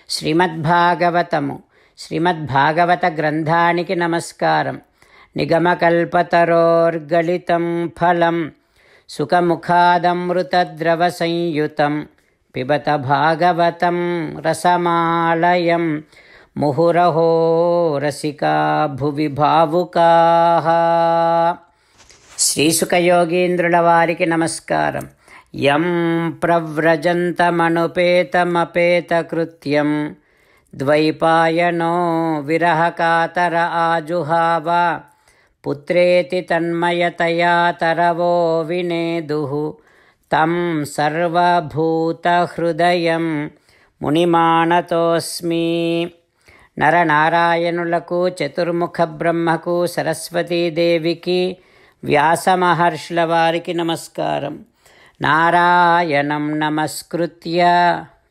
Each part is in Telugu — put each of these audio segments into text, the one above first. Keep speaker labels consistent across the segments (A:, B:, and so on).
A: శ్రీమద్భాగవతము శ్రీమద్భాగవత గ్రంథానికి నమస్కారం. నిగమకల్పతరోర్గళితం ఫలం సుఖముఖాదమృతద్రవ సంయుతం పిబత భాగవతం రసమాలయం ముహురహో రసికా భువి భావుకాః. శ్రీసుఖయోగీంద్రుల వారికి నమస్కారం. యం ప్రవ్రజంతమనుపేతమపేతకృత్యం ద్వైపాయనో విరహకాతర ఆజుహావ పుత్రేతి తన్మయతయా తరవో వినేదుః తం సర్వభూతహృదయం మునిమానతోస్మి. నరనారాయణులకు, చతుర్ముఖ బ్రహ్మకు, సరస్వతీదేవికి, వ్యాసమహర్షుల వారికి నమస్కారం. నారాయణం నమస్కృత్య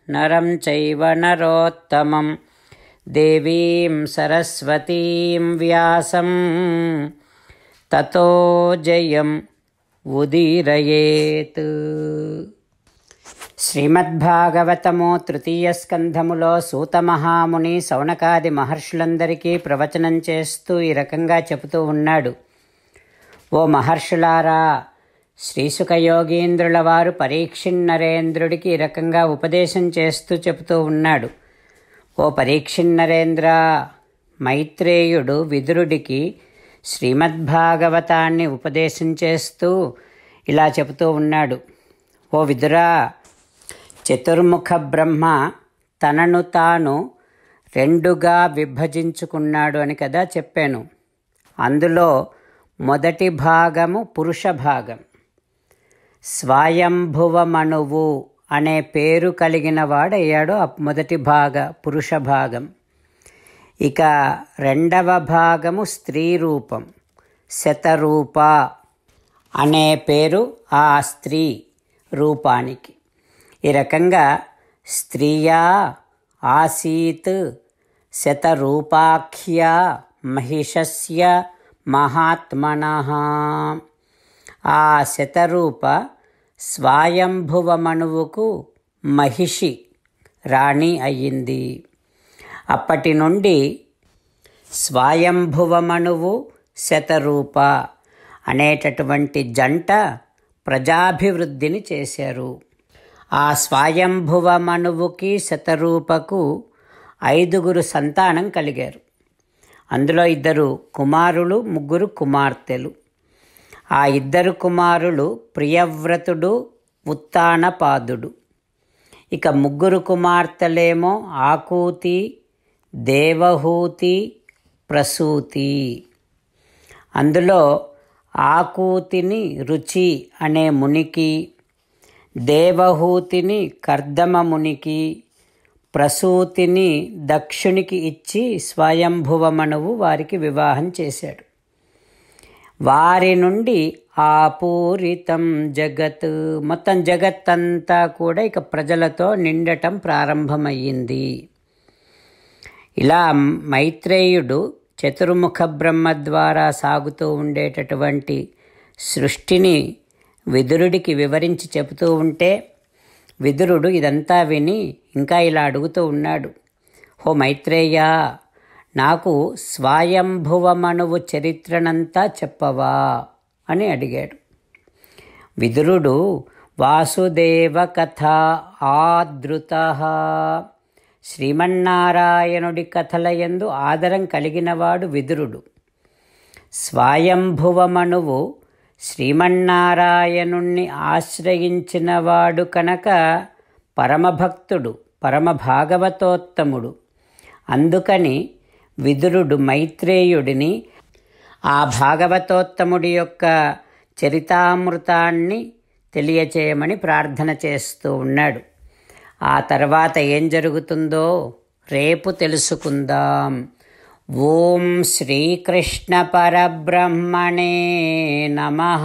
A: నరం చైవ నరోత్తమం దేవీం సరస్వతీం వ్యాసం తతో జయం ఉదీరయేత్. శ్రీమద్భాగవతము తృతీయ స్కంధములో సూతమహాముని శౌనకాది మహర్షులందరికీ ప్రవచనం చేస్తూ ఈ రకంగా చెబుతూ ఉన్నాడు. ఓ మహర్షులారా, శ్రీసుఖయోగీంద్రుల వారు పరీక్షిన్నరేంద్రుడికి ఈ రకంగా ఉపదేశం చేస్తూ చెబుతూ ఉన్నాడు. ఓ పరీక్షిన్నరేంద్ర, మైత్రేయుడు విదురుడికి శ్రీమద్భాగవతాన్ని ఉపదేశం చేస్తూ ఇలా చెబుతూ ఉన్నాడు. ఓ విదురా, చతుర్ముఖ బ్రహ్మ తనను తాను రెండుగా విభజించుకున్నాడు అని కదా చెప్పాను. అందులో మొదటి భాగము పురుష భాగం. స్వయంభువమనువు అనే పేరు కలిగిన వాడయ్యాడు ఆ మొదటి పురుష భాగం. ఇక రెండవ భాగము స్త్రీ రూపం, శతరూప అనే పేరు ఆ స్త్రీ రూపానికి. ఈ రకంగా స్త్రీయా ఆసీత్ శతరూపాఖ్యా మహిషస్య మహాత్మనః. ఆ శతరూప స్వయంభువమనువుకు మహిషి రాణి అయ్యింది. అప్పటి నుండి స్వయంభువమనువు శతరూప అనేటటువంటి జంట ప్రజాభివృద్ధిని చేశారు. ఆ స్వయంభువమనువుకి శతరూపకు 5 సంతానం కలిగారు. అందులో 2 కుమారులు, 3 కుమార్తెలు. ఆ 2 కుమారులు ప్రియవ్రతుడు, ఉత్తానపాదుడు. ఇక 3 కుమార్తెలేమో ఆకూతి, దేవహూతి, ప్రసూతి. అందులో ఆకూతిని రుచి అనే మునికి, దేవహూతిని కర్దమ మునికి, ప్రసూతిని దక్షునికి ఇచ్చి స్వయంభువమనువు వారికి వివాహం చేశాడు. వారి నుండి ఆపూరితం జగత్, మొత్తం జగత్తంతా కూడా ఇక ప్రజలతో నిండటం ప్రారంభమయ్యింది. ఇలా మైత్రేయుడు చతుర్ముఖ బ్రహ్మ ద్వారా సాగుతూ ఉండేటటువంటి సృష్టిని విదురుడికి వివరించి చెబుతూ ఉంటే విదురుడు ఇదంతా విని ఇంకా ఇలా అడుగుతూ ఉన్నాడు. ఓ మైత్రేయ, నాకు స్వయంభువమనువు చరిత్రనంతా చెప్పవా అని అడిగాడు. విదురుడు వాసుదేవ కథ ఆదృతః, శ్రీమన్నారాయణుడి కథల యందు ఆదరం కలిగినవాడు విదురుడు. స్వయంభువమనువు శ్రీమన్నారాయణుణ్ణి ఆశ్రయించినవాడు కనుక పరమభక్తుడు, పరమభాగవతోత్తముడు. అందుకని విదురుడు మైత్రేయుడిని ఆ భాగవతోత్తముడి యొక్క చరితామృతాన్ని తెలియచేయమని ప్రార్థన చేస్తూ ఉన్నాడు. ఆ తర్వాత ఏం జరుగుతుందో రేపు తెలుసుకుందాం. ఓం శ్రీకృష్ణ పరబ్రహ్మణే నమః.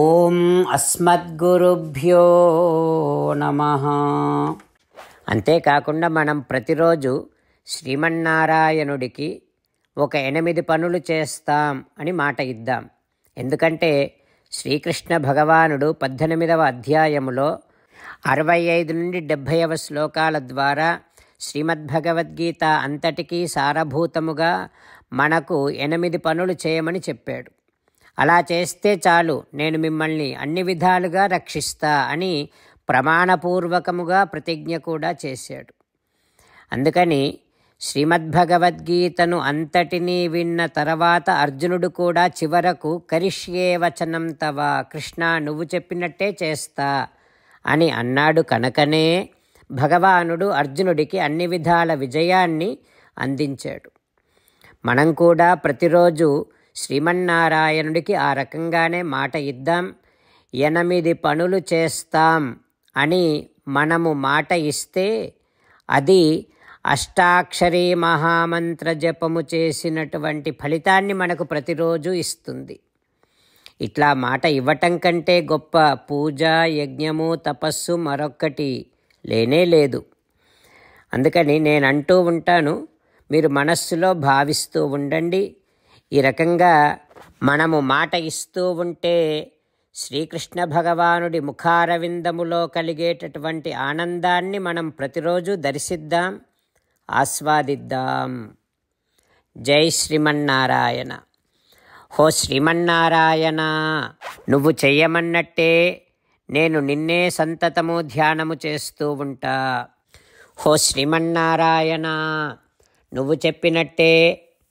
A: ఓం అస్మద్గురుభ్యో నమః. అంతేకాకుండా మనం ప్రతిరోజు శ్రీమన్నారాయణుడికి ఒక 8 పనులు చేస్తాం అని మాట ఇద్దాం. ఎందుకంటే శ్రీకృష్ణ భగవానుడు 18వ అధ్యాయములో 65 నుండి 70వ శ్లోకాల ద్వారా శ్రీమద్భగవద్గీత అంతటికీ సారభూతముగా మనకు 8 పనులు చేయమని చెప్పాడు. అలా చేస్తే చాలు, నేను మిమ్మల్ని అన్ని విధాలుగా రక్షిస్తా అని ప్రమాణపూర్వకముగా ప్రతిజ్ఞ కూడా చేశాడు. అందుకని శ్రీమద్భగవద్గీతను అంతటినీ విన్న తర్వాత అర్జునుడు కూడా చివరకు కరిష్యే వచనం తవ, కృష్ణ నువ్వు చెప్పినట్టే చేస్తా అని అన్నాడు. కనుకనే భగవానుడు అర్జునుడికి అన్ని విధాల విజయాన్ని అందించాడు. మనం కూడా ప్రతిరోజు శ్రీమన్నారాయణుడికి ఆ రకంగానే మాట ఇద్దాం. 8 పనులు చేస్తాం అని మనము మాట ఇస్తే అది అష్టాక్షరీ మహామంత్ర జపము చేసినటువంటి ఫలితాన్ని మనకు ప్రతిరోజు ఇస్తుంది. ఇట్లా మాట ఇవ్వటం కంటే గొప్ప పూజ, యజ్ఞము, తపస్సు మరొక్కటి లేనే లేదు. అందుకని నేను అంటూ ఉంటాను, మీరు మనస్సులో భావిస్తూ ఉండండి. ఈ రకంగా మనము మాట ఇస్తూ ఉంటే శ్రీకృష్ణ భగవానుడి ముఖారవిందములో కలిగేటటువంటి ఆనందాన్ని మనం ప్రతిరోజు దర్శిద్దాం, ఆస్వాదిద్దాం. జై శ్రీమన్నారాయణ. హో శ్రీమన్నారాయణ, నువ్వు చెయ్యమన్నట్టే నేను నిన్నే సంతతము ధ్యానము చేస్తూ ఉంటా. హో శ్రీమన్నారాయణ, నువ్వు చెప్పినట్టే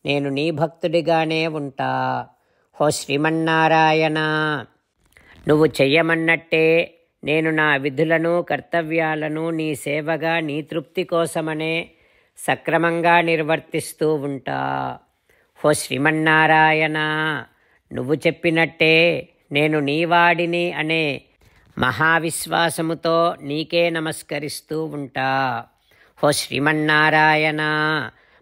A: నేను నీ భక్తుడిగానే ఉంటా. హో శ్రీమన్నారాయణ, నువ్వు చెయ్యమన్నట్టే నేను నా విధులను, కర్తవ్యాలను నీ సేవగా, నీ తృప్తి కోసమనే సక్రమంగా నిర్వర్తిస్తూ ఉంటా. హో శ్రీమన్నారాయణ, నువ్వు చెప్పినట్టే నేను నీవాడిని అనే మహావిశ్వాసముతో నీకే నమస్కరిస్తూ ఉంటా. హో శ్రీమన్నారాయణ,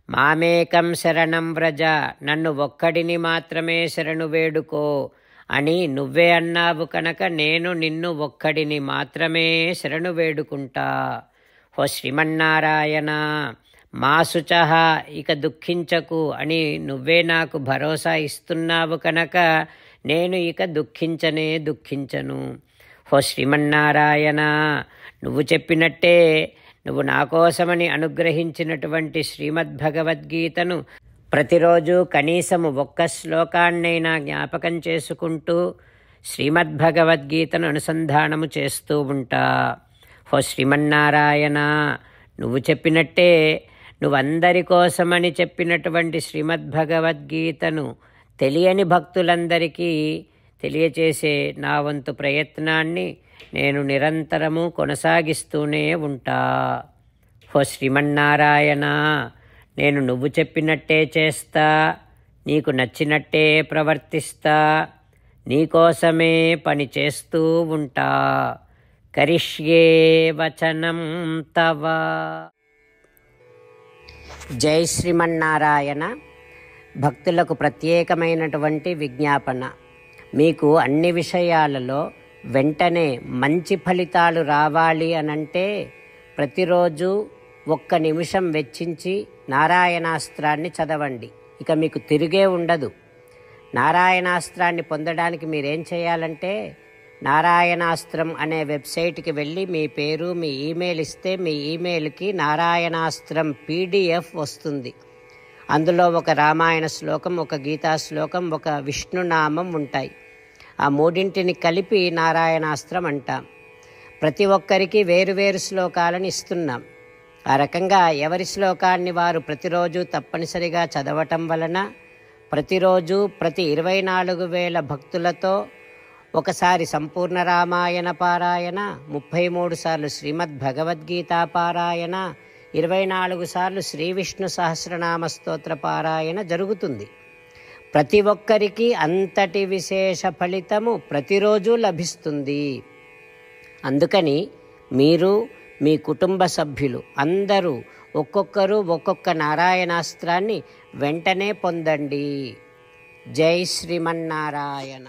A: మామేకం శరణం వ్రజ, నన్ను ఒక్కడిని మాత్రమే శరణు వేడుకో అని నువ్వే అన్నావు కనుక నేను నిన్ను ఒక్కడిని మాత్రమే శరణు వేడుకుంటా. హో శ్రీమన్నారాయణ, మా శుచః, ఇక దుఃఖించకు అని నువ్వే నాకు భరోసా ఇస్తున్నావు కనుక నేను ఇక దుఃఖించను. హో శ్రీమన్నారాయణ, నువ్వు చెప్పినట్టే నువ్వు నా కోసమని అనుగ్రహించినటువంటి శ్రీమద్భగవద్గీతను ప్రతిరోజు కనీసము 1 శ్లోకాన్నైనా జ్ఞాపకం చేసుకుంటూ శ్రీమద్భగవద్గీతను అనుసంధానము చేస్తూ ఉంటా. హో శ్రీమన్నారాయణ, నువ్వు చెప్పినట్టే నువ్వందరి కోసమని చెప్పినటువంటి శ్రీమద్భగవద్గీతను తెలియని భక్తులందరికీ తెలియచేసే నా వంతు ప్రయత్నాన్ని నేను నిరంతరము కొనసాగిస్తూనే ఉంటా. హో శ్రీమన్నారాయణ, నేను నువ్వు చెప్పినట్టే చేస్తా, నీకు నచ్చినట్టే ప్రవర్తిస్తా, నీకోసమే పని చేస్తూ ఉంటా. కరిష్యే వచనం తవ. జై శ్రీమన్నారాయణ. భక్తులకు ప్రత్యేకమైనటువంటి విజ్ఞాపన. మీకు అన్ని విషయాలలో వెంటనే మంచి ఫలితాలు రావాలి అనంటే ప్రతిరోజు 1 నిమిషం వెచ్చించి నారాయణాస్త్రాన్ని చదవండి. ఇక మీకు తిరిగే ఉండదు. నారాయణాస్త్రాన్ని పొందడానికి మీరేం చేయాలంటే నారాయణాస్త్రం అనే వెబ్సైట్కి వెళ్ళి మీ పేరు, మీ ఈమెయిల్ ఇస్తే మీ ఈమెయిల్కి నారాయణాస్త్రం PDF వస్తుంది. అందులో ఒక రామాయణ శ్లోకం, ఒక గీతా శ్లోకం, ఒక విష్ణునామం ఉంటాయి. ఆ 3ంటిని కలిపి నారాయణాస్త్రం అంటాం. ప్రతి ఒక్కరికి వేరువేరు శ్లోకాలను ఇస్తున్నాం. ఆ రకంగా ఎవరి శ్లోకాన్ని వారు ప్రతిరోజు తప్పనిసరిగా చదవటం వలన ప్రతిరోజు ప్రతి 24,000 భక్తులతో ఒకసారి సంపూర్ణ రామాయణ పారాయణ, 33 సార్లు శ్రీమద్భగవద్గీత పారాయణ, 24 సార్లు శ్రీ విష్ణు సహస్రనామ స్తోత్ర పారాయణ జరుగుతుంది. ప్రతి ఒక్కరికి అంతటి విశేష ఫలితము ప్రతిరోజు లభిస్తుంది. అందుకని మీరు, మీ కుటుంబ సభ్యులు అందరూ ఒక్కొక్కరు ఒక్కొక్క నారాయణాస్త్రాన్ని వెంటనే పొందండి. జై శ్రీమన్నారాయణ.